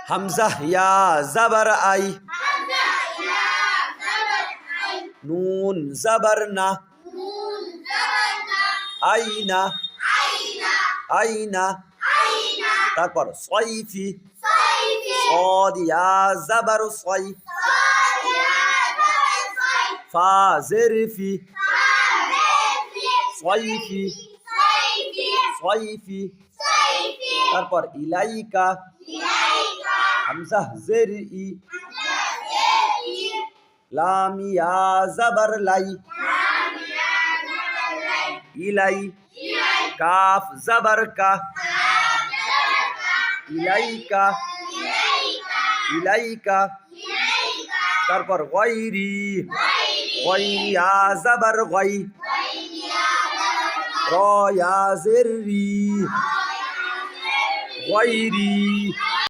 হামজা ইয়া জবর আই নুন জবর না আইনা আইনা তারপর সয়ফি صاد يا زبر صي فا زرفي صيفي صيفي তারপর ইলাইকা হামজা জের ই লাম ইয়া জবর লাই ইলাই কাফ জবর কা ইলাইকা ইলাইকা তারপর গায়রি গায়য়া জবর গাই রা ইয়া জের রি গায়রি